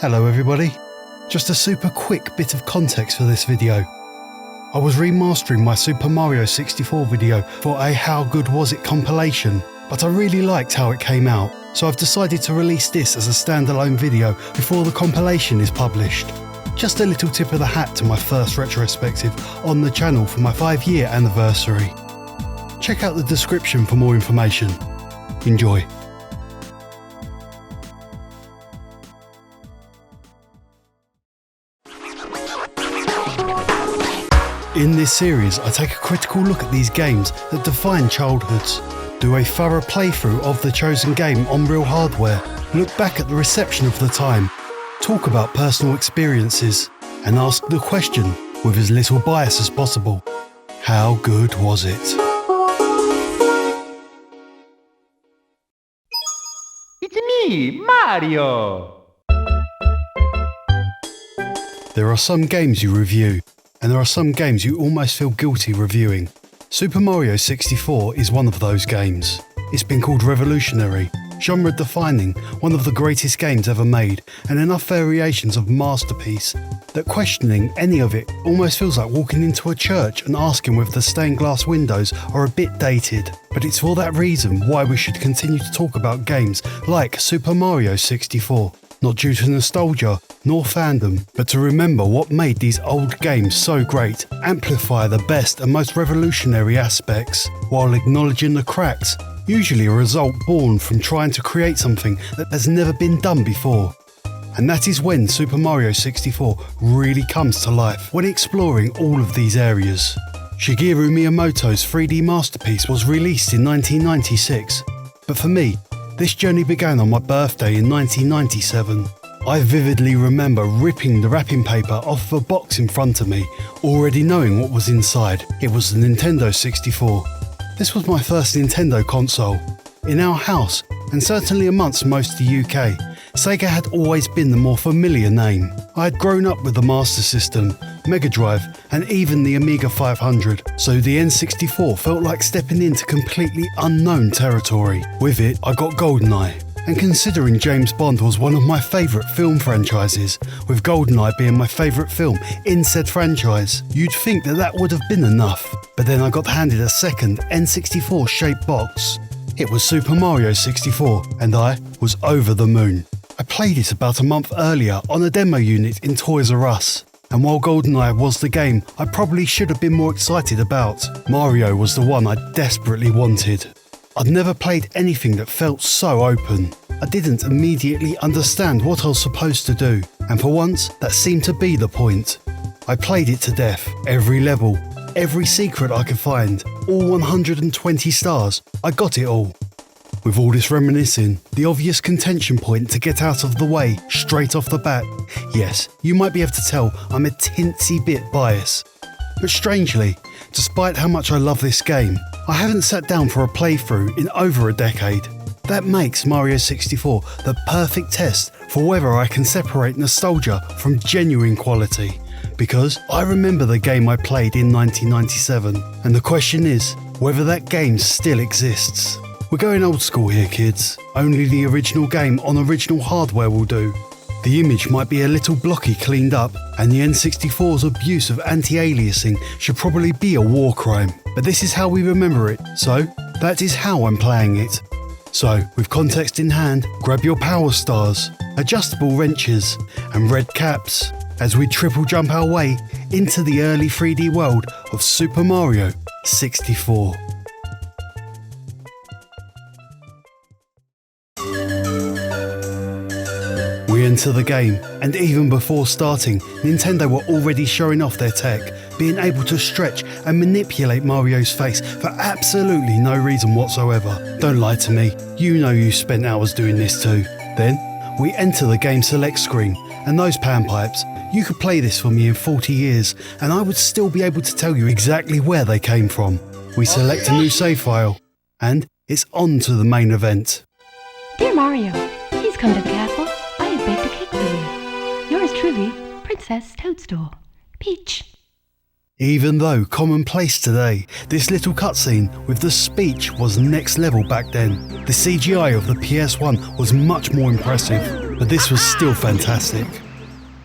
Hello everybody. Just a super quick bit of context for this video. I was remastering my Super Mario 64 video for a How Good Was It compilation, but I really liked how it came out, so I've decided to release this as a standalone video before the compilation is published. Just a little tip of the hat to my first retrospective on the channel for my 5-year anniversary. Check out the description for more information. Enjoy. In this series, I take a critical look at these games that define childhoods, do a thorough playthrough of the chosen game on real hardware, look back at the reception of the time, talk about personal experiences, and ask the question, with as little bias as possible, how good was it? It's me, Mario! There are some games you review, and there are some games you almost feel guilty reviewing. Super Mario 64 is one of those games. It's been called revolutionary, genre-defining, one of the greatest games ever made, and enough variations of masterpiece that questioning any of it almost feels like walking into a church and asking whether the stained glass windows are a bit dated. But it's for that reason why we should continue to talk about games like Super Mario 64. Not due to nostalgia nor fandom, but to remember what made these old games so great, amplify the best and most revolutionary aspects, while acknowledging the cracks, usually a result born from trying to create something that has never been done before. And that is when Super Mario 64 really comes to life, when exploring all of these areas. Shigeru Miyamoto's 3D masterpiece was released in 1996, but for me, this journey began on my birthday in 1997. I vividly remember ripping the wrapping paper off the box in front of me, already knowing what was inside. It was the Nintendo 64. This was my first Nintendo console. In our house, and certainly amongst most of the UK, Sega had always been the more familiar name. I had grown up with the Master System, Mega Drive, and even the Amiga 500, so the N64 felt like stepping into completely unknown territory. With it, I got GoldenEye. And considering James Bond was one of my favourite film franchises, with GoldenEye being my favourite film in said franchise, you'd think that would have been enough. But then I got handed a second N64 shaped box. It was Super Mario 64, and I was over the moon. I played it about a month earlier on a demo unit in Toys R Us. And while GoldenEye was the game I probably should have been more excited about, Mario was the one I desperately wanted. I'd never played anything that felt so open. I didn't immediately understand what I was supposed to do, and for once, that seemed to be the point. I played it to death, every level, every secret I could find, all 120 stars, I got it all. With all this reminiscing, the obvious contention point to get out of the way straight off the bat, yes, you might be able to tell I'm a teensy bit biased. But strangely, despite how much I love this game, I haven't sat down for a playthrough in over a decade. That makes Mario 64 the perfect test for whether I can separate nostalgia from genuine quality. Because I remember the game I played in 1997, and the question is whether that game still exists. We're going old school here, kids. Only the original game on original hardware will do. The image might be a little blocky cleaned up, and the N64's abuse of anti-aliasing should probably be a war crime. But this is how we remember it, so that is how I'm playing it. So, with context in hand, grab your power stars, adjustable wrenches, and red caps, as we triple jump our way into the early 3D world of Super Mario 64. We enter the game, and even before starting, Nintendo were already showing off their tech, being able to stretch and manipulate Mario's face for absolutely no reason whatsoever. Don't lie to me, you know you spent hours doing this too. Then, we enter the game select screen, and those panpipes, you could play this for me in 40 years, and I would still be able to tell you exactly where they came from. We select a new save file, and it's on to the main event. Dear Mario, please come to the castle. I have baked a cake for you. Yours truly, Princess Toadstool. Peach. Even though commonplace today, this little cutscene with the speech was next level back then. The CGI of the PS1 was much more impressive. but this was still fantastic.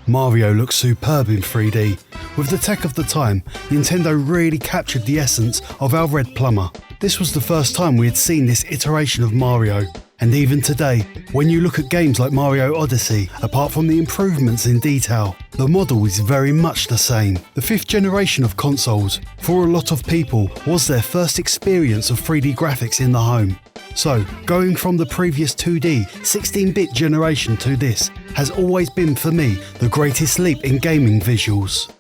Mario looks superb in 3D. With the tech of the time, Nintendo really captured the essence of our Red Plumber. This was the first time we had seen this iteration of Mario. And even today, when you look at games like Mario Odyssey, apart from the improvements in detail, the model is very much the same. The 5th generation of consoles, for a lot of people, was their first experience of 3D graphics in the home. So, going from the previous 2D, 16-bit generation to this has always been for me the greatest leap in gaming visuals.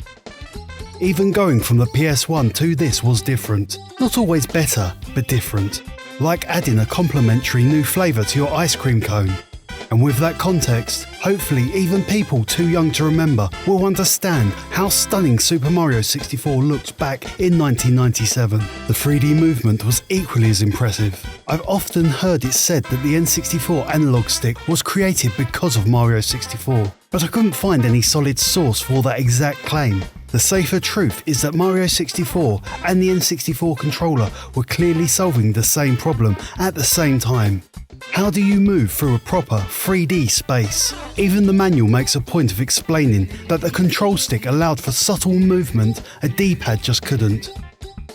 Even going from the PS1 to this was different. Not always better, but different. Like adding a complimentary new flavour to your ice cream cone. And with that context, hopefully even people too young to remember will understand how stunning Super Mario 64 looked back in 1997. The 3D movement was equally as impressive. I've often heard it said that the N64 analog stick was created because of Mario 64, but I couldn't find any solid source for that exact claim. The safer truth is that Mario 64 and the N64 controller were clearly solving the same problem at the same time. How do you move through a proper 3D space? Even the manual makes a point of explaining that the control stick allowed for subtle movement a D-pad just couldn't.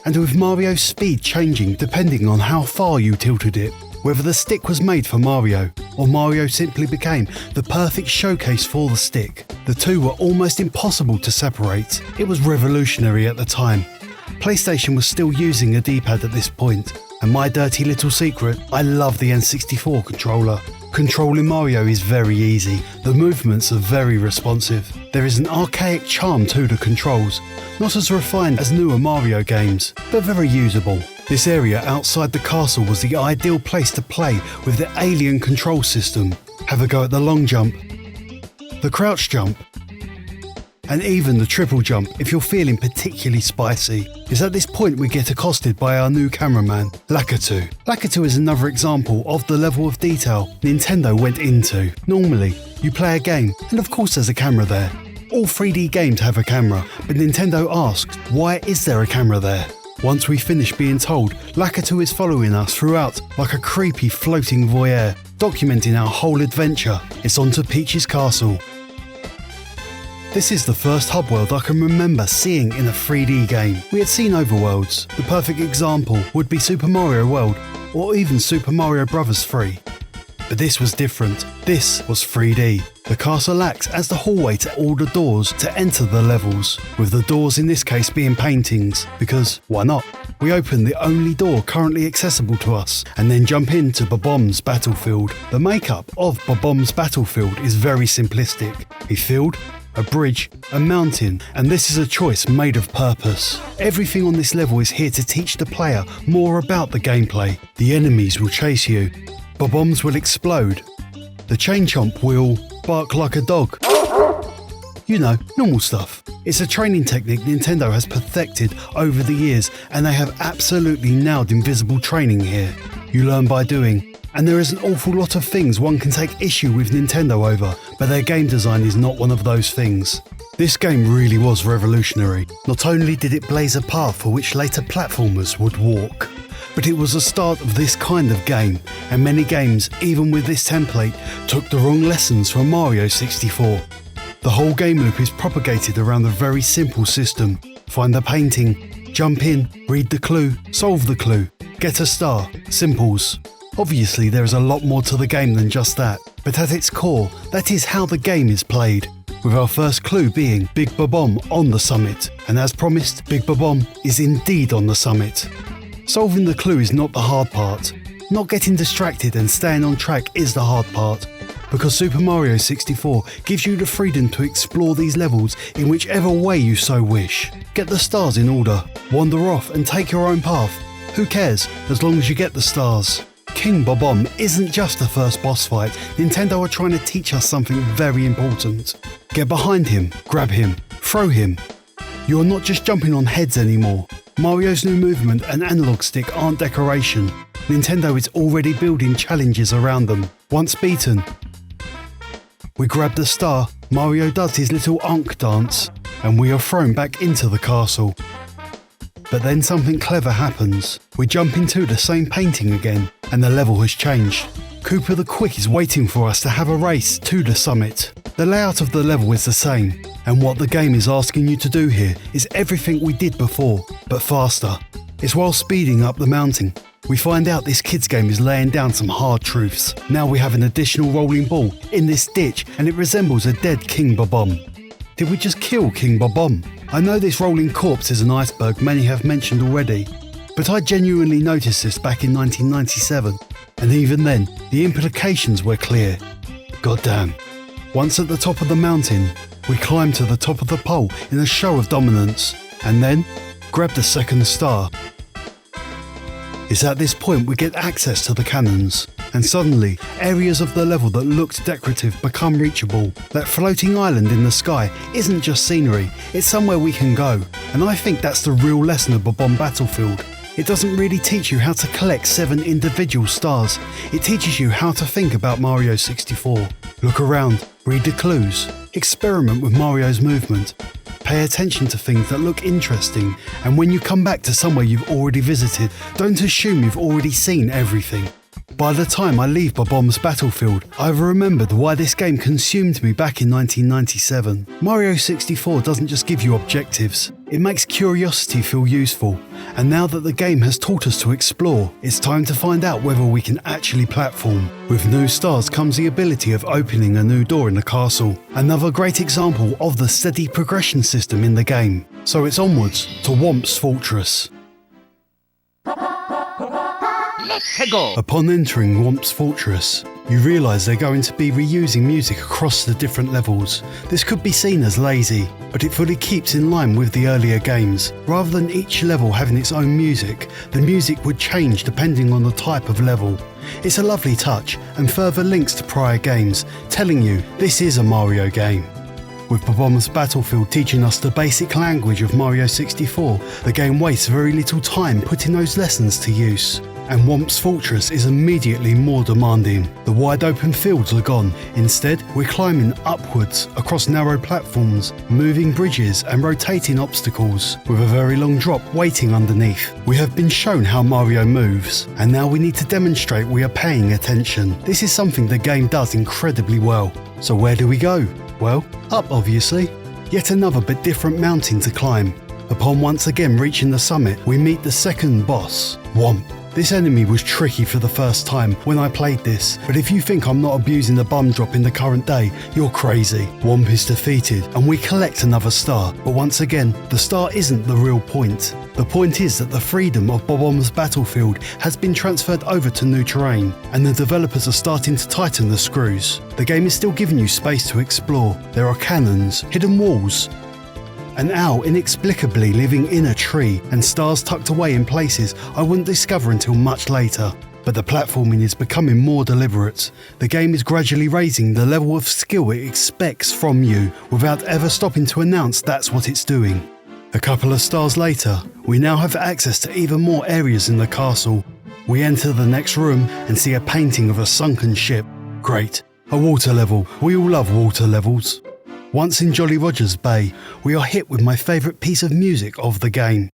And with Mario's speed changing depending on how far you tilted it, whether the stick was made for Mario, or Mario simply became the perfect showcase for the stick, the two were almost impossible to separate. It was revolutionary at the time. PlayStation was still using a D-pad at this point, and my dirty little secret, I love the N64 controller. Controlling Mario is very easy, the movements are very responsive. There is an archaic charm to the controls, not as refined as newer Mario games, but very usable. This area outside the castle was the ideal place to play with the alien control system. Have a go at the long jump, the crouch jump, and even the triple jump if you're feeling particularly spicy. It's at this point we get accosted by our new cameraman, Lakitu. Lakitu is another example of the level of detail Nintendo went into. Normally, you play a game, and of course there's a camera there. All 3D games have a camera, but Nintendo asked, why is there a camera there? Once we finish being told, Lakitu is following us throughout like a creepy floating voyeur, documenting our whole adventure. It's on to Peach's castle. This is the first hub world I can remember seeing in a 3D game. We had seen overworlds. The perfect example would be Super Mario World or even Super Mario Bros. 3. But this was different. This was 3D. The castle acts as the hallway to all the doors to enter the levels, with the doors in this case being paintings, because why not? We open the only door currently accessible to us and then jump into Bob-omb's battlefield. The makeup of Bob-omb's battlefield is very simplistic. A field, a bridge, a mountain, and this is a choice made of purpose. Everything on this level is here to teach the player more about the gameplay. The enemies will chase you. Bob-ombs will explode. The chain chomp will bark like a dog. You know, normal stuff. It's a training technique Nintendo has perfected over the years, and they have absolutely nailed invisible training here. You learn by doing. And there is an awful lot of things one can take issue with Nintendo over, but their game design is not one of those things. This game really was revolutionary. Not only did it blaze a path for which later platformers would walk, but it was the start of this kind of game, and many games, even with this template, took the wrong lessons from Mario 64. The whole game loop is propagated around a very simple system. Find the painting, jump in, read the clue, solve the clue, get a star, simples. Obviously there is a lot more to the game than just that, but at its core, that is how the game is played, with our first clue being Big Bob-omb on the summit, and as promised, Big Bob-omb is indeed on the summit. Solving the clue is not the hard part. Not getting distracted and staying on track is the hard part, because Super Mario 64 gives you the freedom to explore these levels in whichever way you so wish. Get the stars in order, wander off and take your own path. Who cares, as long as you get the stars. King Bob-omb isn't just the first boss fight. Nintendo are trying to teach us something very important. Get behind him, grab him, throw him. You're not just jumping on heads anymore. Mario's new movement and analog stick aren't decoration. Nintendo is already building challenges around them. Once beaten, we grab the star, Mario does his little Ankh dance, and we are thrown back into the castle. But then something clever happens. We jump into the same painting again, and the level has changed. Koopa the Quick is waiting for us to have a race to the summit. The layout of the level is the same, and what the game is asking you to do here is everything we did before, but faster. It's while speeding up the mountain. We find out this kids game is laying down some hard truths. Now we have an additional rolling ball in this ditch, and it resembles a dead King Bob-omb. Did we just kill King Bob-omb? I know this rolling corpse is an iceberg many have mentioned already, but I genuinely noticed this back in 1997, and even then, the implications were clear. Goddamn. Once at the top of the mountain, we climb to the top of the pole in a show of dominance, and then grab the second star. It's at this point we get access to the cannons, and suddenly, areas of the level that looked decorative become reachable. That floating island in the sky isn't just scenery, it's somewhere we can go, and I think that's the real lesson of Bob-omb Battlefield. It doesn't really teach you how to collect 7 individual stars, it teaches you how to think about Mario 64. Look around, read the clues, experiment with Mario's movement, pay attention to things that look interesting, and when you come back to somewhere you've already visited, don't assume you've already seen everything. By the time I leave Bob-omb's Battlefield, I've remembered why this game consumed me back in 1997. Mario 64 doesn't just give you objectives, it makes curiosity feel useful, and now that the game has taught us to explore, it's time to find out whether we can actually platform. With new stars comes the ability of opening a new door in the castle, another great example of the steady progression system in the game. So it's onwards to Whomp's Fortress. Let's go! Upon entering Whomp's Fortress, you realise they're going to be reusing music across the different levels. This could be seen as lazy, but it fully keeps in line with the earlier games. Rather than each level having its own music, the music would change depending on the type of level. It's a lovely touch and further links to prior games, telling you this is a Mario game. With Bob-omb's Battlefield teaching us the basic language of Mario 64, the game wastes very little time putting those lessons to use. And Whomp's Fortress is immediately more demanding. The wide open fields are gone. Instead, we're climbing upwards across narrow platforms, moving bridges and rotating obstacles, with a very long drop waiting underneath. We have been shown how Mario moves, and now we need to demonstrate we are paying attention. This is something the game does incredibly well. So where do we go? Well, up obviously. Yet another but different mountain to climb. Upon once again reaching the summit, we meet the second boss, Whomp. This enemy was tricky for the first time when I played this, but if you think I'm not abusing the bum drop in the current day, you're crazy. Whomp is defeated and we collect another star, but once again, the star isn't the real point. The point is that the freedom of Bob-omb's Battlefield has been transferred over to new terrain, and the developers are starting to tighten the screws. The game is still giving you space to explore. There are cannons, hidden walls, an owl inexplicably living in a tree, and stars tucked away in places I wouldn't discover until much later. But the platforming is becoming more deliberate. The game is gradually raising the level of skill it expects from you without ever stopping to announce that's what it's doing. A couple of stars later, we now have access to even more areas in the castle. We enter the next room and see a painting of a sunken ship. Great. A water level. We all love water levels. Once in Jolly Roger's Bay, we are hit with my favourite piece of music of the game.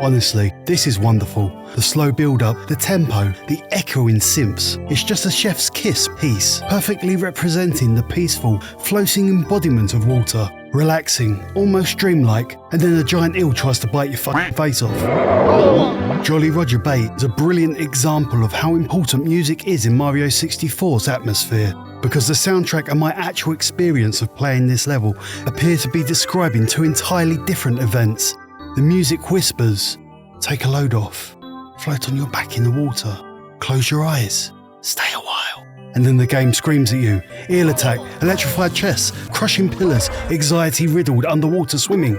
Honestly, this is wonderful. The slow build-up, the tempo, the echoing synths. It's just a chef's kiss piece, perfectly representing the peaceful, floating embodiment of water. Relaxing, almost dreamlike, and then a giant eel tries to bite your fucking face off. Jolly Roger Bay is a brilliant example of how important music is in Mario 64's atmosphere, because the soundtrack and my actual experience of playing this level appear to be describing two entirely different events. The music whispers, take a load off, float on your back in the water, close your eyes, stay a while. And then the game screams at you, eel attack, electrified chests, crushing pillars, anxiety-riddled underwater swimming.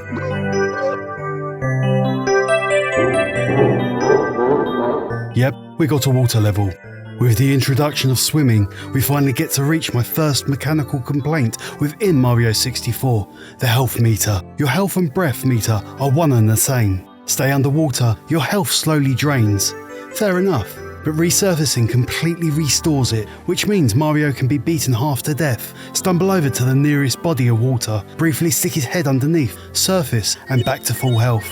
Yep, we got a water level. With the introduction of swimming, we finally get to reach my first mechanical complaint within Mario 64, the health meter. Your health and breath meter are one and the same. Stay underwater, your health slowly drains. Fair enough, but resurfacing completely restores it, which means Mario can be beaten half to death, stumble over to the nearest body of water, briefly stick his head underneath, surface, and back to full health.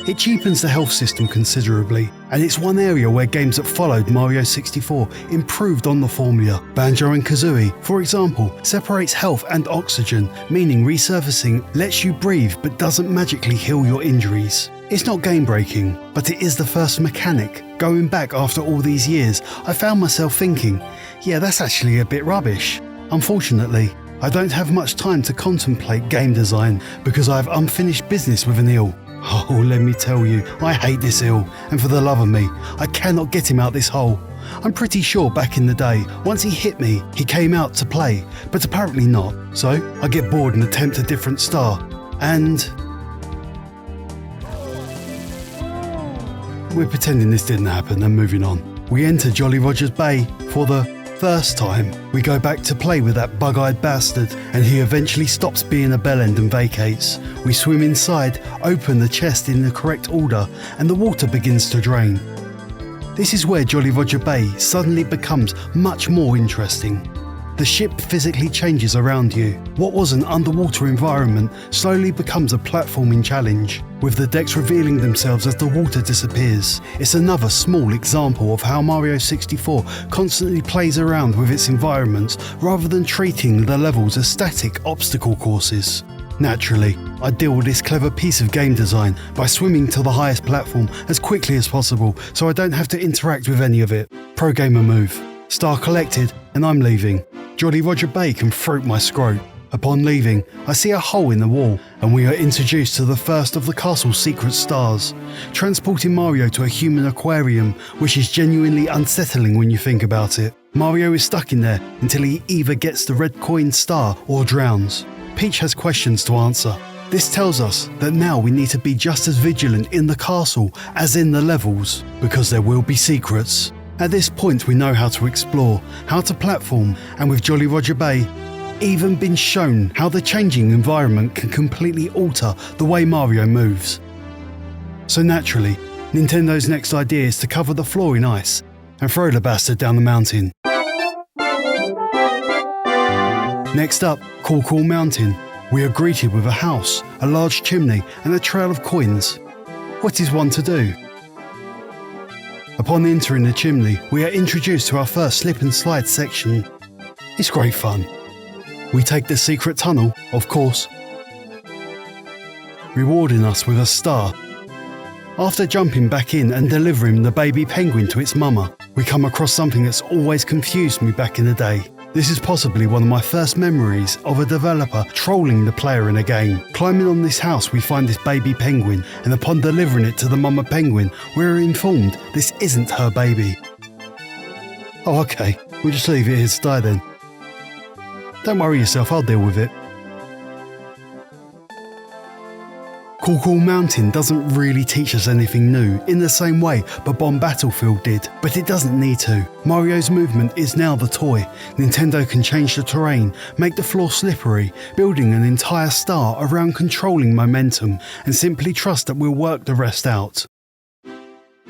It cheapens the health system considerably, and it's one area where games that followed Mario 64 improved on the formula. Banjo and Kazooie, for example, separates health and oxygen, meaning resurfacing lets you breathe but doesn't magically heal your injuries. It's not game-breaking, but it is the first mechanic. Going back after all these years, I found myself thinking, yeah, that's actually a bit rubbish. Unfortunately, I don't have much time to contemplate game design because I have unfinished business with an eel. Oh, let me tell you, I hate this eel, and for the love of me, I cannot get him out this hole. I'm pretty sure back in the day, once he hit me, he came out to play, but apparently not. So, I get bored and attempt a different star. And we're pretending this didn't happen and moving on. We enter Jolly Roger's Bay for the first time. We go back to play with that bug-eyed bastard, and he eventually stops being a bellend and vacates. We swim inside, open the chest in the correct order, and the water begins to drain. This is where Jolly Roger Bay suddenly becomes much more interesting. The ship physically changes around you. What was an underwater environment slowly becomes a platforming challenge, with the decks revealing themselves as the water disappears. It's another small example of how Mario 64 constantly plays around with its environments rather than treating the levels as static obstacle courses. Naturally, I deal with this clever piece of game design by swimming to the highest platform as quickly as possible so I don't have to interact with any of it. Pro gamer move. Star collected, and I'm leaving. Jolly Roger Bay can fruit my scrote. Upon leaving, I see a hole in the wall, and we are introduced to the first of the castle's secret stars, transporting Mario to a human aquarium, which is genuinely unsettling when you think about it. Mario is stuck in there until he either gets the red coin star or drowns. Peach has questions to answer. This tells us that now we need to be just as vigilant in the castle as in the levels, because there will be secrets. At this point we know how to explore, how to platform, and with Jolly Roger Bay, even been shown how the changing environment can completely alter the way Mario moves. So naturally, Nintendo's next idea is to cover the floor in ice and throw the bastard down the mountain. Next up, Cool Mountain. We are greeted with a house, a large chimney, and a trail of coins. What is one to do? Upon entering the chimney, we are introduced to our first slip and slide section. It's great fun. We take the secret tunnel, of course, rewarding us with a star. After jumping back in and delivering the baby penguin to its mama, we come across something that's always confused me back in the day. This is possibly one of my first memories of a developer trolling the player in a game. Climbing on this house, we find this baby penguin, and upon delivering it to the mama penguin, we're informed this isn't her baby. Oh, okay, we'll just leave it here to die then. Don't worry yourself, I'll deal with it. Cool Mountain doesn't really teach us anything new in the same way Bob-omb Battlefield did, but it doesn't need to. Mario's movement is now the toy. Nintendo can change the terrain, make the floor slippery, building an entire star around controlling momentum, and simply trust that we'll work the rest out.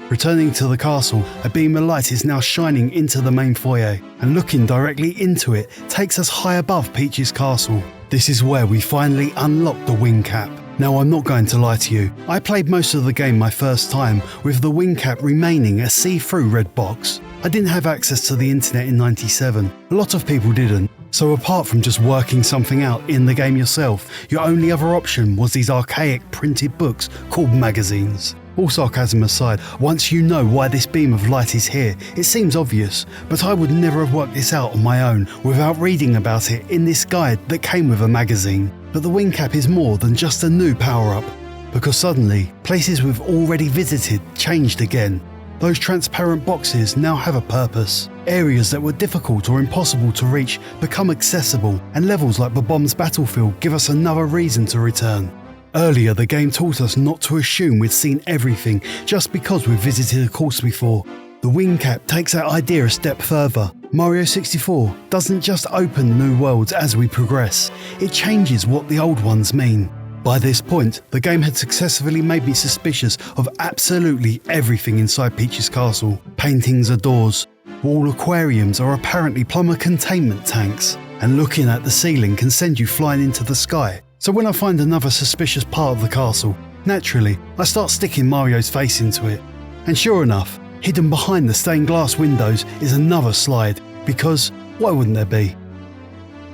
Returning to the castle, a beam of light is now shining into the main foyer, and looking directly into it takes us high above Peach's castle. This is where we finally unlock the wing cap. Now, I'm not going to lie to you, I played most of the game my first time with the wing cap remaining a see-through red box. I didn't have access to the internet in '97, a lot of people didn't, so apart from just working something out in the game yourself, your only other option was these archaic printed books called magazines. All sarcasm aside, once you know why this beam of light is here, it seems obvious, but I would never have worked this out on my own without reading about it in this guide that came with a magazine. But the wing cap is more than just a new power-up, because suddenly, places we've already visited changed again. Those transparent boxes now have a purpose. Areas that were difficult or impossible to reach become accessible, and levels like Bob-omb's Battlefield give us another reason to return. Earlier, the game taught us not to assume we'd seen everything just because we've visited a course before. The wing cap takes that idea a step further. Mario 64 doesn't just open new worlds as we progress, it changes what the old ones mean. By this point, the game had successfully made me suspicious of absolutely everything inside Peach's castle. Paintings are doors, wall aquariums are apparently plumber containment tanks, and looking at the ceiling can send you flying into the sky. So when I find another suspicious part of the castle, Naturally, I start sticking Mario's face into it. And sure enough, hidden behind the stained glass windows is another slide, because why wouldn't there be?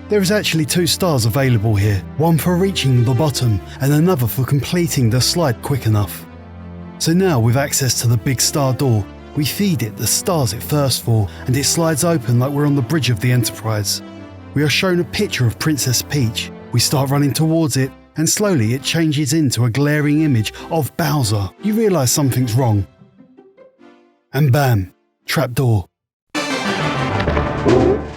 There is actually 2 stars available here, one for reaching the bottom and another for completing the slide quick enough. So now with access to the big star door, we feed it the stars it thirsts for and it slides open like we're on the bridge of the Enterprise. We are shown a picture of Princess Peach, we start running towards it and slowly it changes into a glaring image of Bowser. You realise something's wrong. And bam, trapdoor.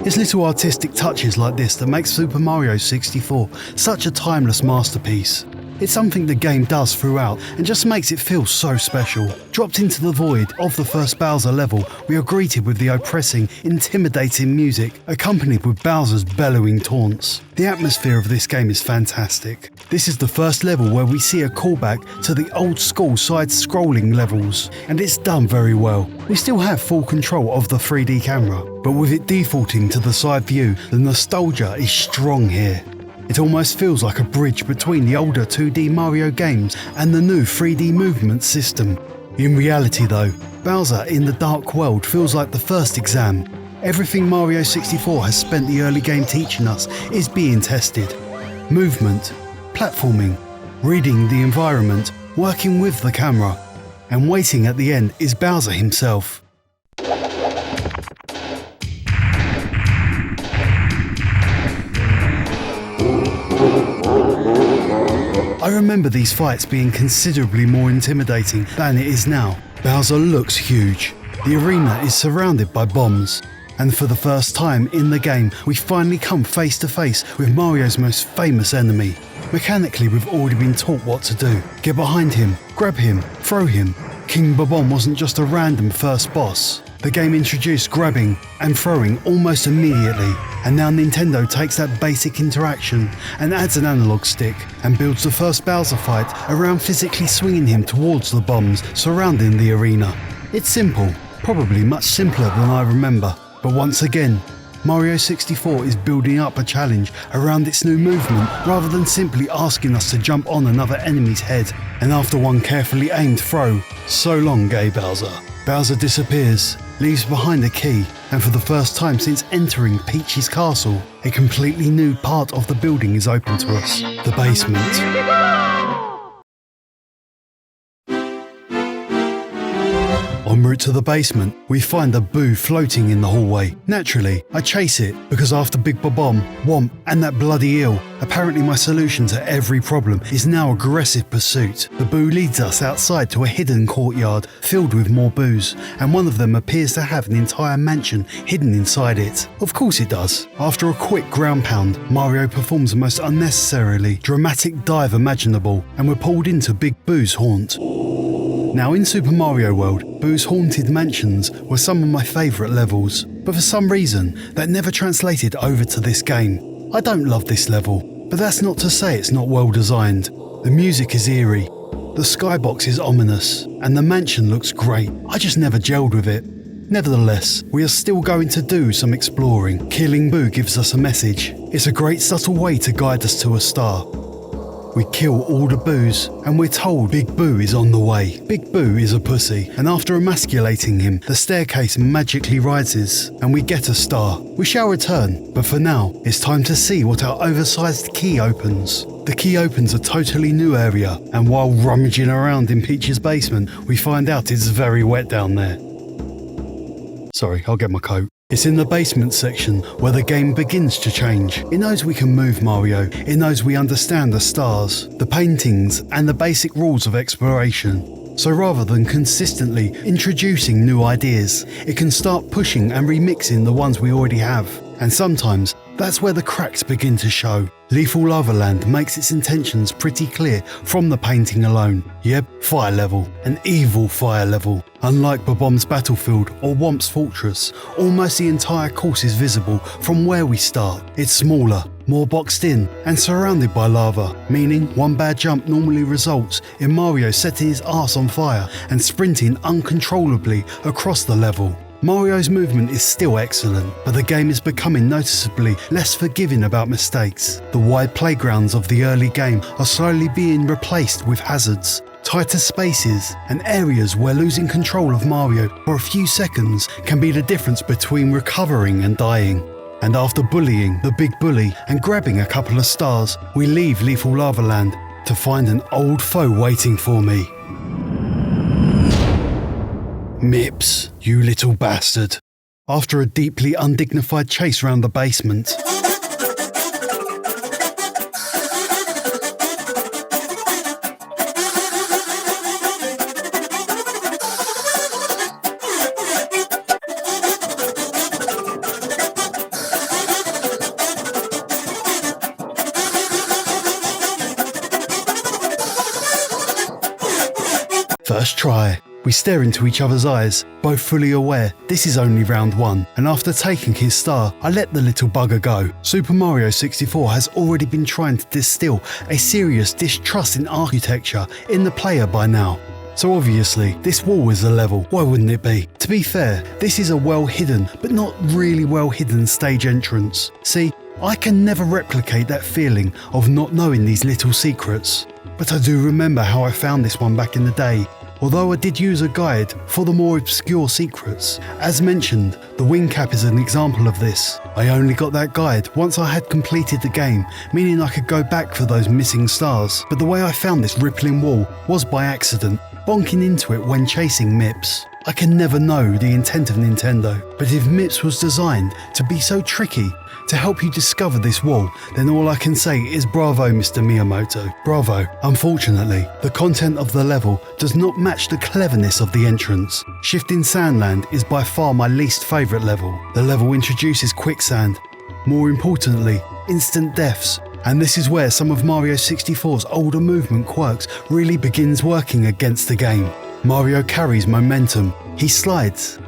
It's little artistic touches like this that make Super Mario 64 such a timeless masterpiece. It's something the game does throughout and just makes it feel so special. Dropped into the void of the first Bowser level, we are greeted with the oppressing, intimidating music, accompanied with Bowser's bellowing taunts. The atmosphere of this game is fantastic. This is the first level where we see a callback to the old school side-scrolling levels, and it's done very well. We still have full control of the 3D camera, but with it defaulting to the side view, the nostalgia is strong here. It almost feels like a bridge between the older 2D Mario games and the new 3D movement system. In reality though, Bowser in the Dark World feels like the first exam. Everything Mario 64 has spent the early game teaching us is being tested. Movement, platforming, reading the environment, working with the camera, and waiting at the end is Bowser himself. I remember these fights being considerably more intimidating than it is now. Bowser looks huge. The arena is surrounded by bombs. And for the first time in the game, we finally come face to face with Mario's most famous enemy. Mechanically, we've already been taught what to do. Get behind him, grab him, throw him. King Bob-omb wasn't just a random first boss. The game introduced grabbing and throwing almost immediately, and now Nintendo takes that basic interaction and adds an analog stick and builds the first Bowser fight around physically swinging him towards the bombs surrounding the arena. It's simple, probably much simpler than I remember, but once again, Mario 64 is building up a challenge around its new movement rather than simply asking us to jump on another enemy's head. And after one carefully aimed throw, so long gay Bowser. Bowser disappears, leaves behind a key, and for the first time since entering Peach's castle, a completely new part of the building is open to us, the basement. En route to the basement, we find a Boo floating in the hallway. Naturally, I chase it because after Big Bob-omb, Womp and that bloody eel, apparently my solution to every problem is now aggressive pursuit. The Boo leads us outside to a hidden courtyard filled with more Boos, and one of them appears to have an entire mansion hidden inside it. Of course it does. After a quick ground pound, Mario performs the most unnecessarily dramatic dive imaginable, and we're pulled into Big Boo's haunt. Now in Super Mario World, Boo's haunted mansions were some of my favourite levels, but for some reason that never translated over to this game. I don't love this level, but that's not to say it's not well designed. The music is eerie, the skybox is ominous, and the mansion looks great. I just never gelled with it. Nevertheless, we are still going to do some exploring. Killing Boo gives us a message. It's a great subtle way to guide us to a star. We kill all the Boos, and we're told Big Boo is on the way. Big Boo is a pussy, and after emasculating him, the staircase magically rises, and we get a star. We shall return, but for now, it's time to see what our oversized key opens. The key opens a totally new area, and while rummaging around in Peach's basement, we find out it's very wet down there. Sorry, I'll get my coat. It's in the basement section where the game begins to change. It knows we can move Mario, it knows we understand the stars, the paintings, and the basic rules of exploration. So rather than consistently introducing new ideas, it can start pushing and remixing the ones we already have. And sometimes, that's where the cracks begin to show. Lethal Lava Land makes its intentions pretty clear from the painting alone. Yep, fire level, an evil fire level. Unlike Bob-omb's battlefield or Womp's fortress, almost the entire course is visible from where we start. It's smaller, more boxed in, and surrounded by lava, meaning one bad jump normally results in Mario setting his arse on fire and sprinting uncontrollably across the level. Mario's movement is still excellent, but the game is becoming noticeably less forgiving about mistakes. The wide playgrounds of the early game are slowly being replaced with hazards, tighter spaces, and areas where losing control of Mario for a few seconds can be the difference between recovering and dying. And after bullying the big bully and grabbing a couple of stars, we leave Lethal Lava Land to find an old foe waiting for me. Mips, you little bastard. After a deeply undignified chase round the basement, first try. We stare into each other's eyes, both fully aware this is only round 1, and after taking his star, I let the little bugger go. Super Mario 64 has already been trying to distill a serious distrust in architecture in the player by now. So obviously, this wall is a level, why wouldn't it be? To be fair, this is a well hidden, but not really well hidden stage entrance. See, I can never replicate that feeling of not knowing these little secrets. But I do remember how I found this one back in the day, although I did use a guide for the more obscure secrets. As mentioned, the wing cap is an example of this. I only got that guide once I had completed the game, meaning I could go back for those missing stars. But the way I found this rippling wall was by accident, bonking into it when chasing Mips. I can never know the intent of Nintendo, but if Mips was designed to be so tricky to help you discover this wall, then all I can say is bravo, Mr. Miyamoto, bravo. Unfortunately, the content of the level does not match the cleverness of the entrance. Shifting Sandland is by far my least favourite level. The level introduces quicksand, more importantly, instant deaths, and this is where some of Mario 64's older movement quirks really begins working against the game. Mario carries momentum, he slides.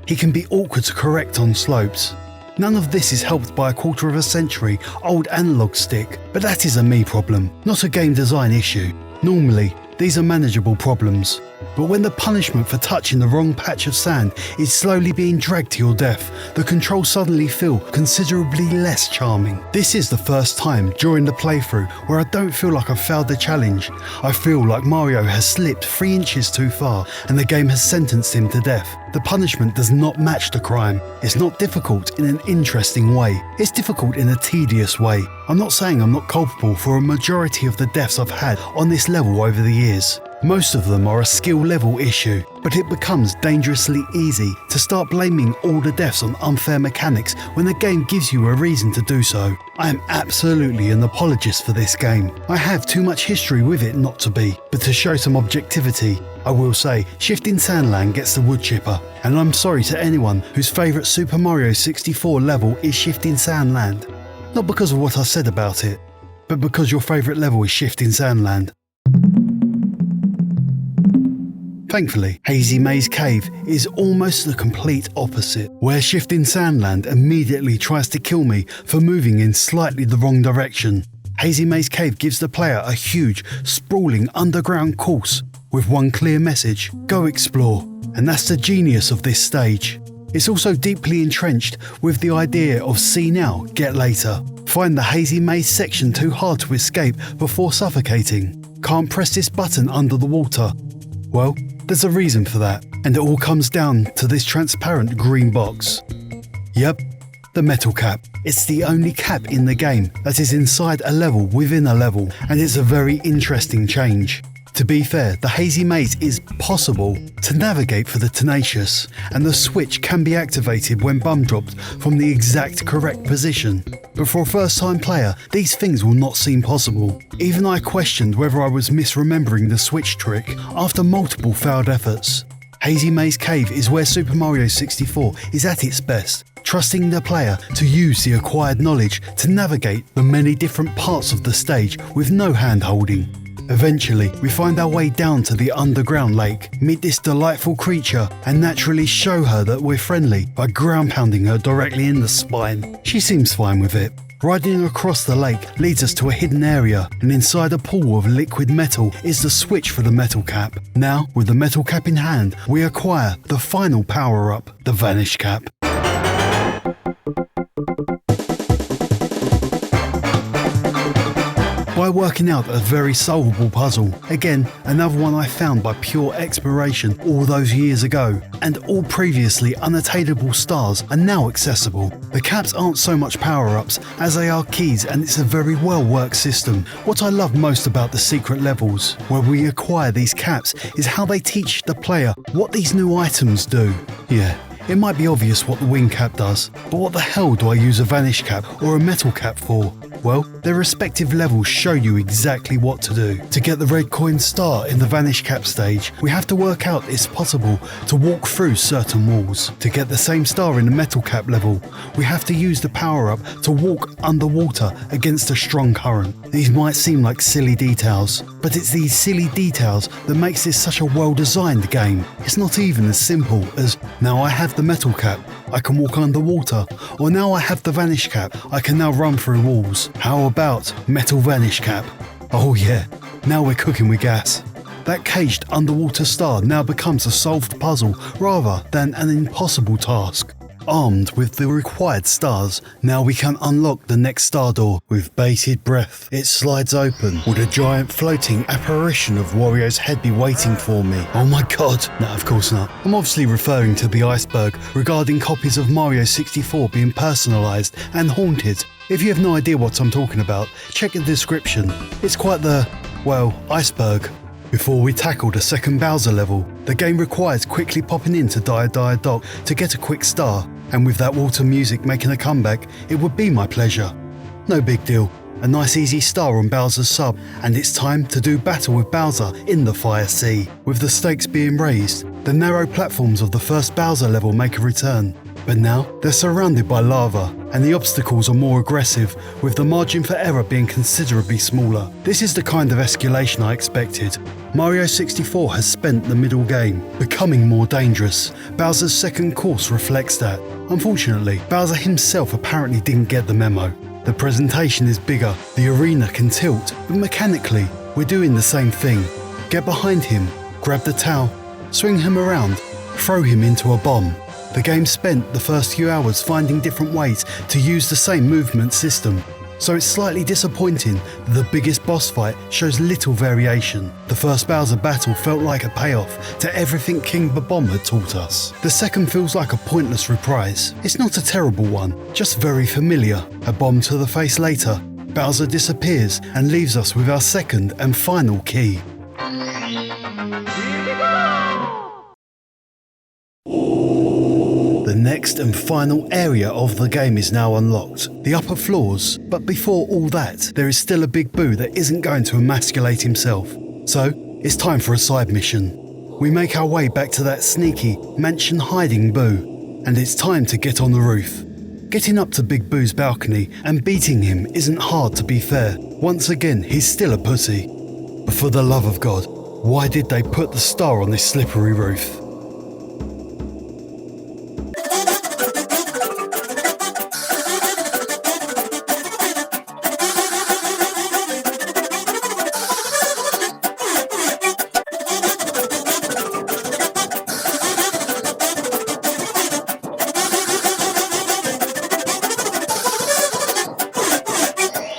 He can be awkward to correct on slopes. None of this is helped by a quarter of a century old analog stick, but that is a me problem, not a game design issue. Normally, these are manageable problems. But when the punishment for touching the wrong patch of sand is slowly being dragged to your death, the controls suddenly feel considerably less charming. This is the first time during the playthrough where I don't feel like I've failed the challenge. I feel like Mario has slipped 3 inches too far and the game has sentenced him to death. The punishment does not match the crime. It's not difficult in an interesting way. It's difficult in a tedious way. I'm not saying I'm not culpable for a majority of the deaths I've had on this level over the years. Most of them are a skill level issue, but it becomes dangerously easy to start blaming all the deaths on unfair mechanics when the game gives you a reason to do so. I am absolutely an apologist for this game. I have too much history with it not to be, but to show some objectivity, I will say Shifting Sandland gets the wood chipper, and I'm sorry to anyone whose favourite Super Mario 64 level is Shifting Sandland. Not because of what I said about it, but because your favourite level is Shifting Sandland. Thankfully, Hazy Maze Cave is almost the complete opposite, where Shifting Sandland immediately tries to kill me for moving in slightly the wrong direction. Hazy Maze Cave gives the player a huge, sprawling underground course with one clear message: go explore. And that's the genius of this stage. It's also deeply entrenched with the idea of see now, get later. Find the Hazy Maze section too hard to escape before suffocating. Can't press this button under the water. Well, there's a reason for that, and it all comes down to this transparent green box. Yep, the metal cap. It's the only cap in the game that is inside a level within a level, and it's a very interesting change. To be fair, the Hazy Maze is possible to navigate for the tenacious, and the switch can be activated when bum dropped from the exact correct position. But for a first-time player, these things will not seem possible. Even I questioned whether I was misremembering the switch trick after multiple failed efforts. Hazy Maze Cave is where Super Mario 64 is at its best, trusting the player to use the acquired knowledge to navigate the many different parts of the stage with no hand-holding. Eventually, we find our way down to the underground lake, meet this delightful creature, and naturally show her that we're friendly by ground pounding her directly in the spine. She seems fine with it. Riding across the lake leads us to a hidden area, and inside a pool of liquid metal is the switch for the metal cap. Now, with the metal cap in hand, we acquire the final power-up, the vanish cap. By working out a very solvable puzzle, again another one I found by pure exploration all those years ago, and all previously unattainable stars are now accessible. The caps aren't so much power-ups as they are keys, and it's a very well worked system. What I love most about the secret levels where we acquire these caps is how they teach the player what these new items do. Yeah, it might be obvious what the wing cap does, but what the hell do I use a vanish cap or a metal cap for? Well, their respective levels show you exactly what to do. To get the red coin star in the vanish cap stage, we have to work out it's possible to walk through certain walls. To get the same star in the metal cap level, we have to use the power up to walk underwater against a strong current. These might seem like silly details, but it's these silly details that makes this such a well designed game. It's not even as simple as, now I have the metal cap, I can walk underwater, or now I have the vanish cap, I can now run through walls. How about metal vanish cap? Oh yeah, now we're cooking with gas. That caged underwater star now becomes a solved puzzle rather than an impossible task. Armed with the required stars, now we can unlock the next star door. With bated breath, it slides open. Would a giant floating apparition of Wario's head be waiting for me? Oh my god! No, of course not. I'm obviously referring to the iceberg regarding copies of Mario 64 being personalised and haunted. If you have no idea what I'm talking about, check the description. It's quite the, well, iceberg. Before we tackle the second Bowser level, the game requires quickly popping into Dire Dock to get a quick star, and with that water music making a comeback, it would be my pleasure. No big deal, a nice easy star on Bowser's sub, and it's time to do battle with Bowser in the Fire Sea. With the stakes being raised, the narrow platforms of the first Bowser level make a return. But now, they're surrounded by lava, and the obstacles are more aggressive, with the margin for error being considerably smaller. This is the kind of escalation I expected. Mario 64 has spent the middle game becoming more dangerous. Bowser's second course reflects that. Unfortunately, Bowser himself apparently didn't get the memo. The presentation is bigger, the arena can tilt, but mechanically, we're doing the same thing. Get behind him, grab the towel, swing him around, throw him into a bomb. The game spent the first few hours finding different ways to use the same movement system, so it's slightly disappointing that the biggest boss fight shows little variation. The first Bowser battle felt like a payoff to everything King Bomb had taught us. The second feels like a pointless reprise. It's not a terrible one, just very familiar. A bomb to the face later, Bowser disappears and leaves us with our second and final key. The next and final area of the game is now unlocked, the upper floors, but before all that, there is still a big boo that isn't going to emasculate himself. So, it's time for a side mission. We make our way back to that sneaky, mansion hiding boo, and it's time to get on the roof. Getting up to Big Boo's balcony and beating him isn't hard, to be fair. Once again, he's still a pussy. But for the love of God, why did they put the star on this slippery roof?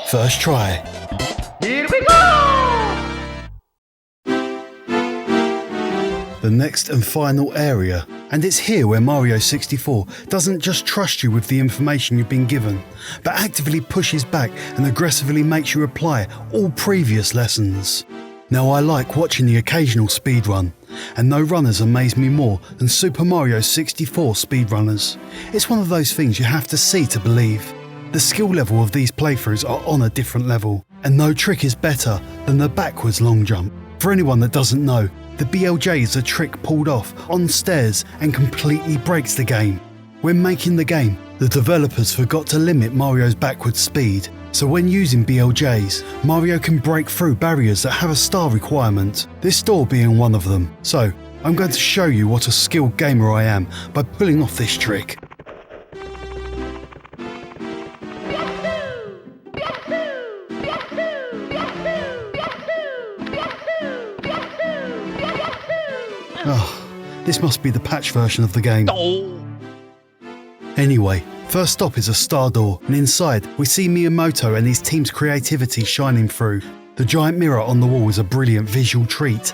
First try. Here we go! The next and final area, and it's here where Mario 64 doesn't just trust you with the information you've been given, but actively pushes back and aggressively makes you apply all previous lessons. Now, I like watching the occasional speedrun, and no runners amaze me more than Super Mario 64 speedrunners. It's one of those things you have to see to believe. The skill level of these playthroughs are on a different level, and no trick is better than the backwards long jump. For anyone that doesn't know, the BLJ is a trick pulled off on stairs and completely breaks the game. When making the game, the developers forgot to limit Mario's backwards speed, so when using BLJs, Mario can break through barriers that have a star requirement, this door being one of them. So, I'm going to show you what a skilled gamer I am by pulling off this trick. This must be the patch version of the game. Anyway, first stop is a star door, and inside we see Miyamoto and his team's creativity shining through. The giant mirror on the wall is a brilliant visual treat.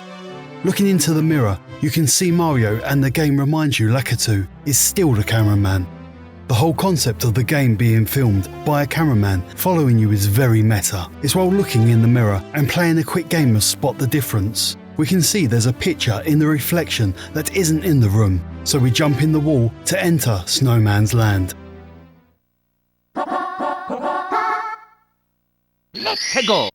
Looking into the mirror, you can see Mario, and the game reminds you Lakitu is still the cameraman. The whole concept of the game being filmed by a cameraman following you is very meta. It's while looking in the mirror and playing a quick game of Spot the Difference. We can see there's a picture in the reflection that isn't in the room, so we jump in the wall to enter Snowman's Land. Let's go!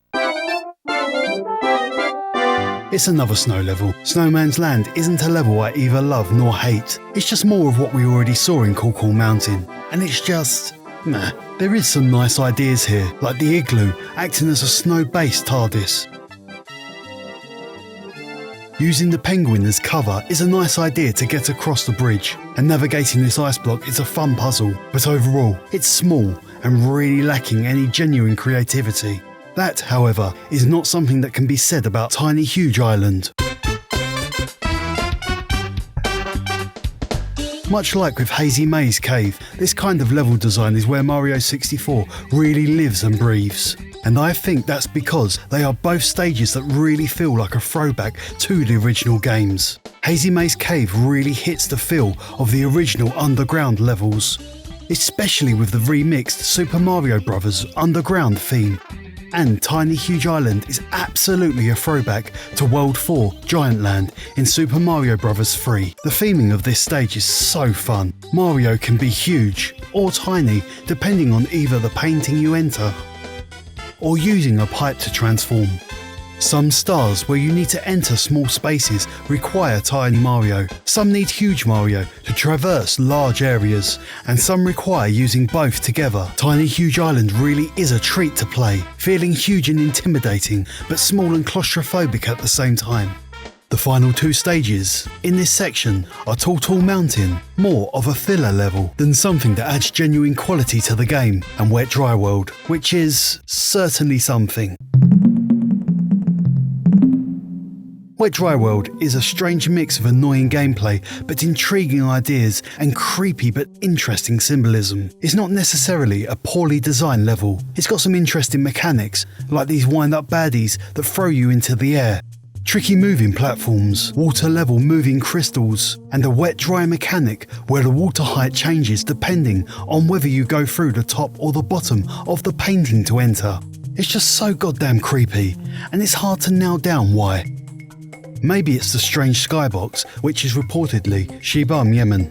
It's another snow level. Snowman's Land isn't a level I either love nor hate. It's just more of what we already saw in Cool Mountain. And it's just... meh. There is some nice ideas here, like the igloo acting as a snow-based TARDIS. Using the penguin as cover is a nice idea to get across the bridge, and navigating this ice block is a fun puzzle, but overall, it's small and really lacking any genuine creativity. That, however, is not something that can be said about Tiny Huge Island. Much like with Hazy Maze Cave, this kind of level design is where Mario 64 really lives and breathes. And I think that's because they are both stages that really feel like a throwback to the original games. Hazy Maze Cave really hits the feel of the original underground levels, especially with the remixed Super Mario Bros. Underground theme. And Tiny Huge Island is absolutely a throwback to World 4 Giant Land in Super Mario Bros. 3. The theming of this stage is so fun. Mario can be huge or tiny depending on either the painting you enter or using a pipe to transform. Some stars where you need to enter small spaces require Tiny Mario, some need Huge Mario to traverse large areas, and some require using both together. Tiny Huge Island really is a treat to play, feeling huge and intimidating, but small and claustrophobic at the same time. The final two stages in this section are Tall Mountain, more of a filler level than something that adds genuine quality to the game, and Wet Dry World, which is certainly something. Wet Dry World is a strange mix of annoying gameplay but intriguing ideas and creepy but interesting symbolism. It's not necessarily a poorly designed level. It's got some interesting mechanics, like these wind-up baddies that throw you into the air, tricky moving platforms, water level moving crystals, and a wet-dry mechanic where the water height changes depending on whether you go through the top or the bottom of the painting to enter. It's just so goddamn creepy, and it's hard to nail down why. Maybe it's the strange skybox, which is reportedly Shibam, Yemen.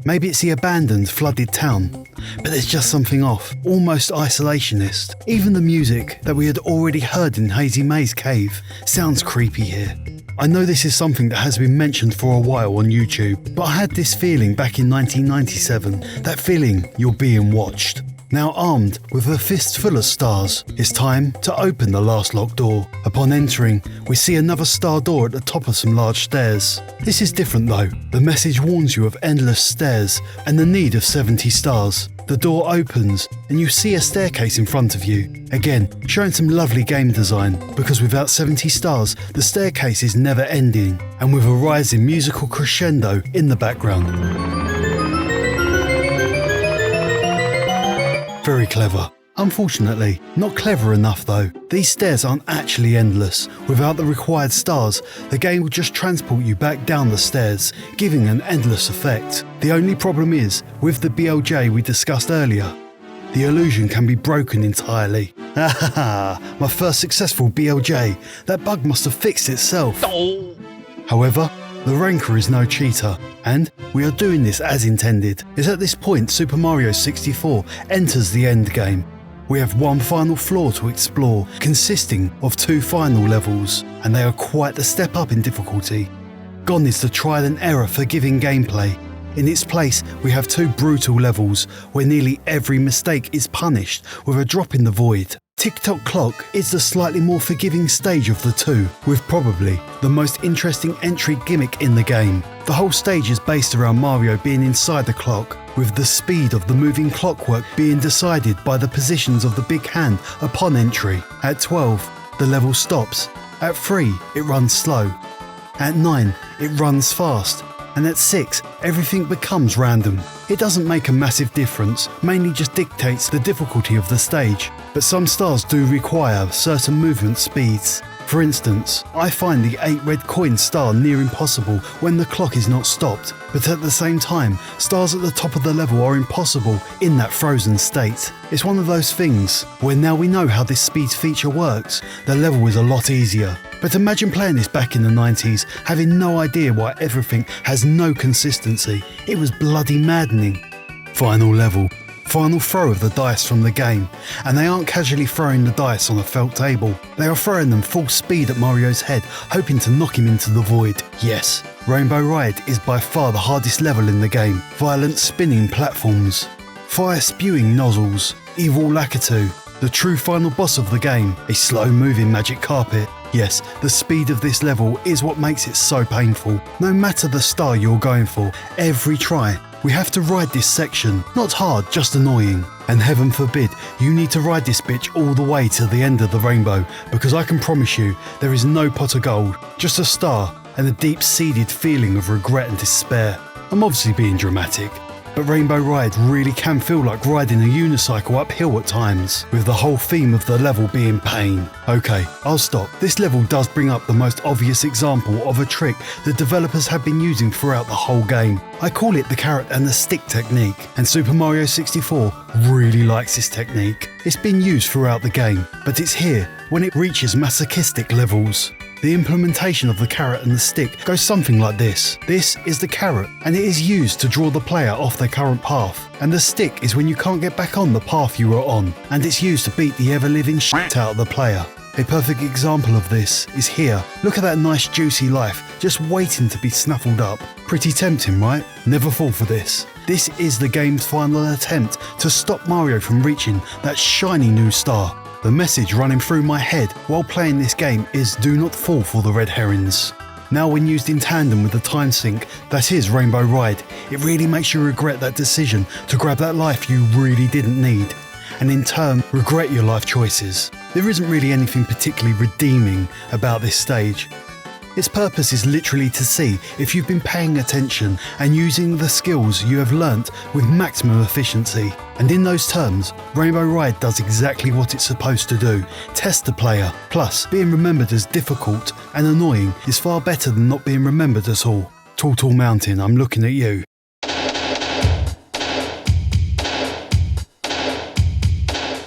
Maybe it's the abandoned, flooded town. But there's just something off, almost isolationist. Even the music that we had already heard in Hazy Maze Cave sounds creepy here. I know this is something that has been mentioned for a while on YouTube, but I had this feeling back in 1997, that feeling you're being watched. Now armed with a fist full of stars, it's time to open the last locked door. Upon entering, we see another star door at the top of some large stairs. This is different though. The message warns you of endless stairs and the need of 70 stars. The door opens and you see a staircase in front of you. Again, showing some lovely game design, because without 70 stars, the staircase is never ending, and with a rising musical crescendo in the background. Very clever. Unfortunately, not clever enough though. These stairs aren't actually endless. Without the required stars, the game will just transport you back down the stairs, giving an endless effect. The only problem is, with the BLJ we discussed earlier, the illusion can be broken entirely. Haha, my first successful BLJ. That bug must have fixed itself. However, the Wranker is no cheater, and we are doing this as intended. It's at this point Super Mario 64 enters the end game. We have one final floor to explore, consisting of two final levels, and they are quite the step up in difficulty. Gone is the trial and error forgiving gameplay. In its place, we have two brutal levels where nearly every mistake is punished with a drop in the void. Tick-Tock Clock is the slightly more forgiving stage of the two, with probably the most interesting entry gimmick in the game. The whole stage is based around Mario being inside the clock, with the speed of the moving clockwork being decided by the positions of the big hand upon entry. At 12, the level stops. At 3, it runs slow. At 9, it runs fast. And at 6, everything becomes random. It doesn't make a massive difference, mainly just dictates the difficulty of the stage. But some stars do require certain movement speeds. For instance, I find the 8 red coin star near impossible when the clock is not stopped, but at the same time, stars at the top of the level are impossible in that frozen state. It's one of those things where now we know how this speed feature works, the level is a lot easier. But imagine playing this back in the 90s, having no idea why everything has no consistency. It was bloody maddening. Final level. Final throw of the dice from the game, and they aren't casually throwing the dice on a felt table. They are throwing them full speed at Mario's head, hoping to knock him into the void. Yes, Rainbow Ride is by far the hardest level in the game. Violent spinning platforms, fire spewing nozzles, evil Lakitu, the true final boss of the game, a slow moving magic carpet. Yes, the speed of this level is what makes it so painful. No matter the star you're going for, every try, we have to ride this section. Not hard, just annoying. And heaven forbid you need to ride this bitch all the way to the end of the rainbow, because I can promise you there is no pot of gold, just a star and a deep-seated feeling of regret and despair. I'm obviously being dramatic, but Rainbow Ride really can feel like riding a unicycle uphill at times, with the whole theme of the level being pain. Okay, I'll stop. This level does bring up the most obvious example of a trick the developers have been using throughout the whole game. I call it the carrot and the stick technique, and Super Mario 64 really likes this technique. It's been used throughout the game, but it's here when it reaches masochistic levels. The implementation of the carrot and the stick goes something like this. This is the carrot, and it is used to draw the player off their current path. And the stick is when you can't get back on the path you were on, and it's used to beat the ever-living shit out of the player. A perfect example of this is here. Look at that nice juicy life, just waiting to be snuffled up. Pretty tempting, right? Never fall for this. This is the game's final attempt to stop Mario from reaching that shiny new star. The message running through my head while playing this game is do not fall for the red herrings. Now when used in tandem with the time sink that is Rainbow Ride, it really makes you regret that decision to grab that life you really didn't need, and in turn regret your life choices. There isn't really anything particularly redeeming about this stage. Its purpose is literally to see if you've been paying attention and using the skills you have learnt with maximum efficiency. And in those terms, Rainbow Ride does exactly what it's supposed to do, test the player. Plus, being remembered as difficult and annoying is far better than not being remembered at all. Tall Mountain, I'm looking at you.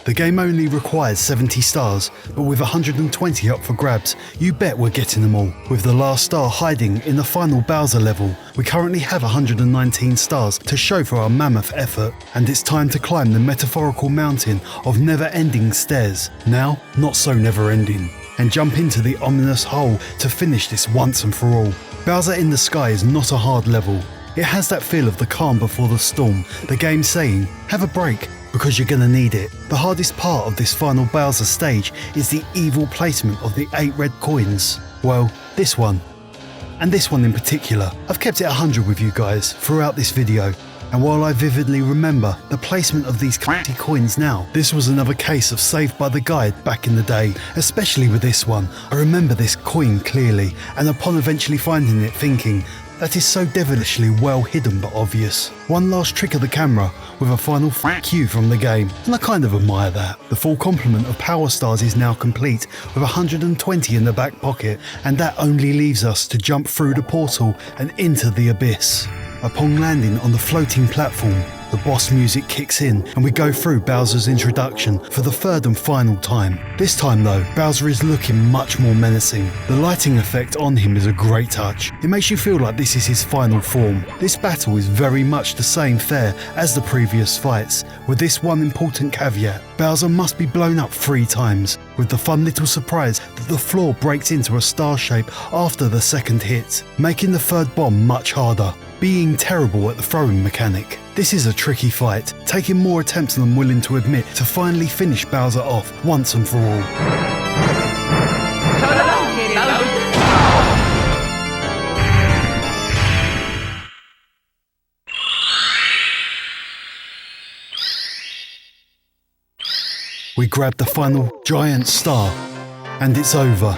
The game only requires 70 stars, but with 120 up for grabs, you bet we're getting them all. With the last star hiding in the final Bowser level, we currently have 119 stars to show for our mammoth effort, and it's time to climb the metaphorical mountain of never-ending stairs, now not so never-ending, and jump into the ominous hole to finish this once and for all. Bowser in the Sky is not a hard level. It has that feel of the calm before the storm, the game saying, have a break, because you're gonna need it. The hardest part of this final Bowser stage is the evil placement of the 8 red coins. Well, this one. And this one in particular. I've kept it 100 with you guys throughout this video, and while I vividly remember the placement of these coins now, this was another case of Saved by the Guide back in the day, especially with this one. I remember this coin clearly, and upon eventually finding it thinking, that is so devilishly well hidden but obvious. One last trick of the camera with a final fuck you from the game, and I kind of admire that. The full complement of power stars is now complete with 120 in the back pocket, and that only leaves us to jump through the portal and into the abyss. Upon landing on the floating platform, the boss music kicks in and we go through Bowser's introduction for the third and final time. This time though, Bowser is looking much more menacing. The lighting effect on him is a great touch. It makes you feel like this is his final form. This battle is very much the same fare as the previous fights, with this one important caveat. Bowser must be blown up 3 times, with the fun little surprise that the floor breaks into a star shape after the second hit, making the third bomb much harder. Being terrible at the throwing mechanic. This is a tricky fight, taking more attempts than I'm willing to admit to finally finish Bowser off once and for all. We grab the final giant star, and it's over.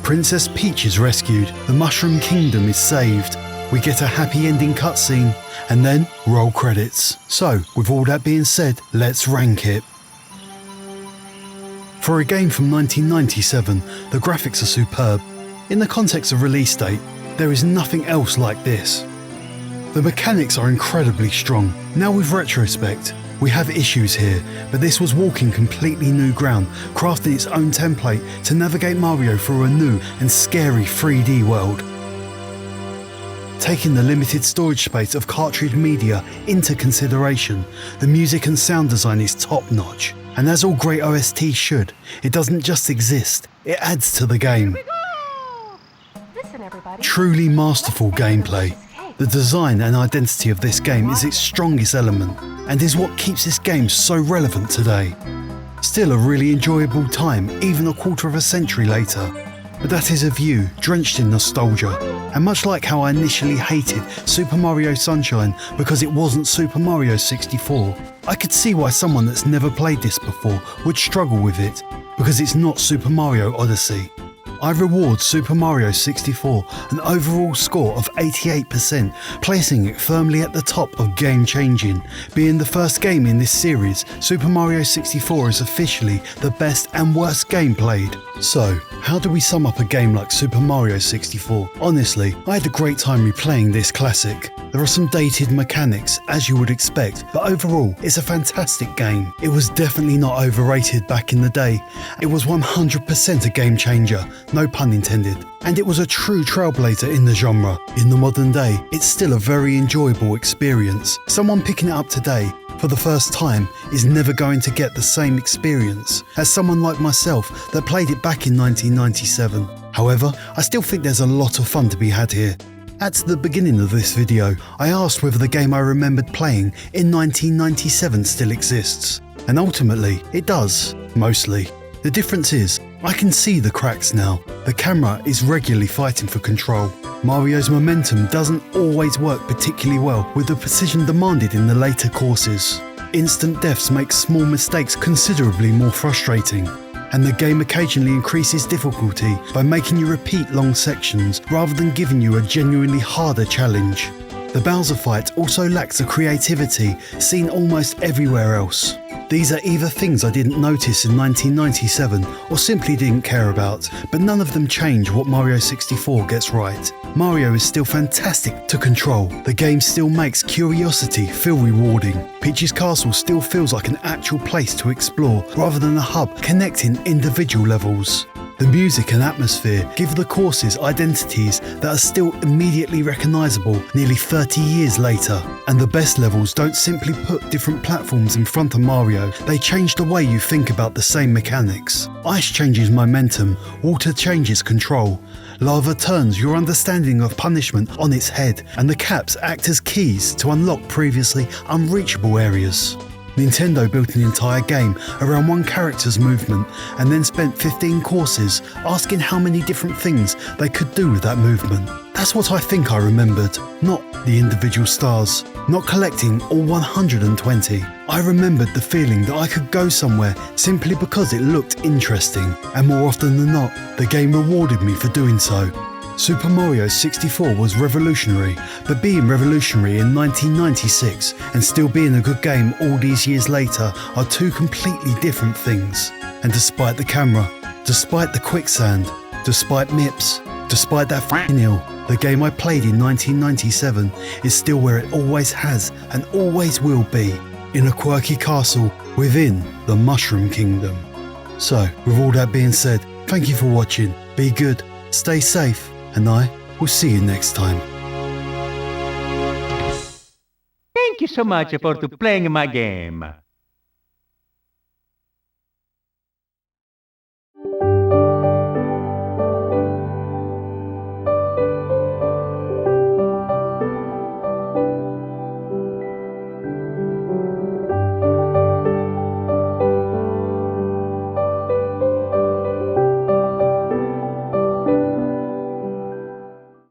Princess Peach is rescued, the Mushroom Kingdom is saved, we get a happy ending cutscene, and then roll credits. So, with all that being said, let's rank it. For a game from 1997, the graphics are superb. In the context of release date, there is nothing else like this. The mechanics are incredibly strong. Now with retrospect, we have issues here, but this was walking completely new ground, crafting its own template to navigate Mario through a new and scary 3D world. Taking the limited storage space of cartridge media into consideration, the music and sound design is top-notch. And as all great OSTs should, it doesn't just exist, it adds to the game. Truly masterful gameplay. The design and identity of this game is its strongest element, and is what keeps this game so relevant today. Still a really enjoyable time, even a quarter of a century later. But that is a view drenched in nostalgia, and much like how I initially hated Super Mario Sunshine because it wasn't Super Mario 64, I could see why someone that's never played this before would struggle with it, because it's not Super Mario Odyssey. I reward Super Mario 64 an overall score of 88%, placing it firmly at the top of game-changing. Being the first game in this series, Super Mario 64 is officially the best and worst game played. So, how do we sum up a game like Super Mario 64? Honestly, I had a great time replaying this classic. There are some dated mechanics, as you would expect, but overall, it's a fantastic game. It was definitely not overrated back in the day. It was 100% a game changer, no pun intended. And it was a true trailblazer in the genre. In the modern day, it's still a very enjoyable experience. Someone picking it up today for the first time is never going to get the same experience as someone like myself that played it back in 1997. However, I still think there's a lot of fun to be had here. At the beginning of this video, I asked whether the game I remembered playing in 1997 still exists, and ultimately it does, mostly. The difference is, I can see the cracks now. The camera is regularly fighting for control. Mario's momentum doesn't always work particularly well with the precision demanded in the later courses. Instant deaths make small mistakes considerably more frustrating. And the game occasionally increases difficulty by making you repeat long sections rather than giving you a genuinely harder challenge. The Bowser fight also lacks the creativity seen almost everywhere else. These are either things I didn't notice in 1997 or simply didn't care about, but none of them change what Mario 64 gets right. Mario is still fantastic to control. The game still makes curiosity feel rewarding. Peach's Castle still feels like an actual place to explore rather than a hub connecting individual levels. The music and atmosphere give the courses identities that are still immediately recognisable nearly 30 years later. And the best levels don't simply put different platforms in front of Mario, they change the way you think about the same mechanics. Ice changes momentum, water changes control. Lava turns your understanding of punishment on its head, and the caps act as keys to unlock previously unreachable areas. Nintendo built an entire game around one character's movement and then spent 15 courses asking how many different things they could do with that movement. That's what I think I remembered, not the individual stars, not collecting all 120. I remembered the feeling that I could go somewhere simply because it looked interesting, and more often than not, the game rewarded me for doing so. Super Mario 64 was revolutionary, but being revolutionary in 1996 and still being a good game all these years later are two completely different things. And despite the camera, despite the quicksand, despite MIPS, despite that f***ing hill, the game I played in 1997 is still where it always has and always will be, in a quirky castle within the Mushroom Kingdom. So, with all that being said, thank you for watching, be good, stay safe, and I will see you next time. Thank you so much for playing my game.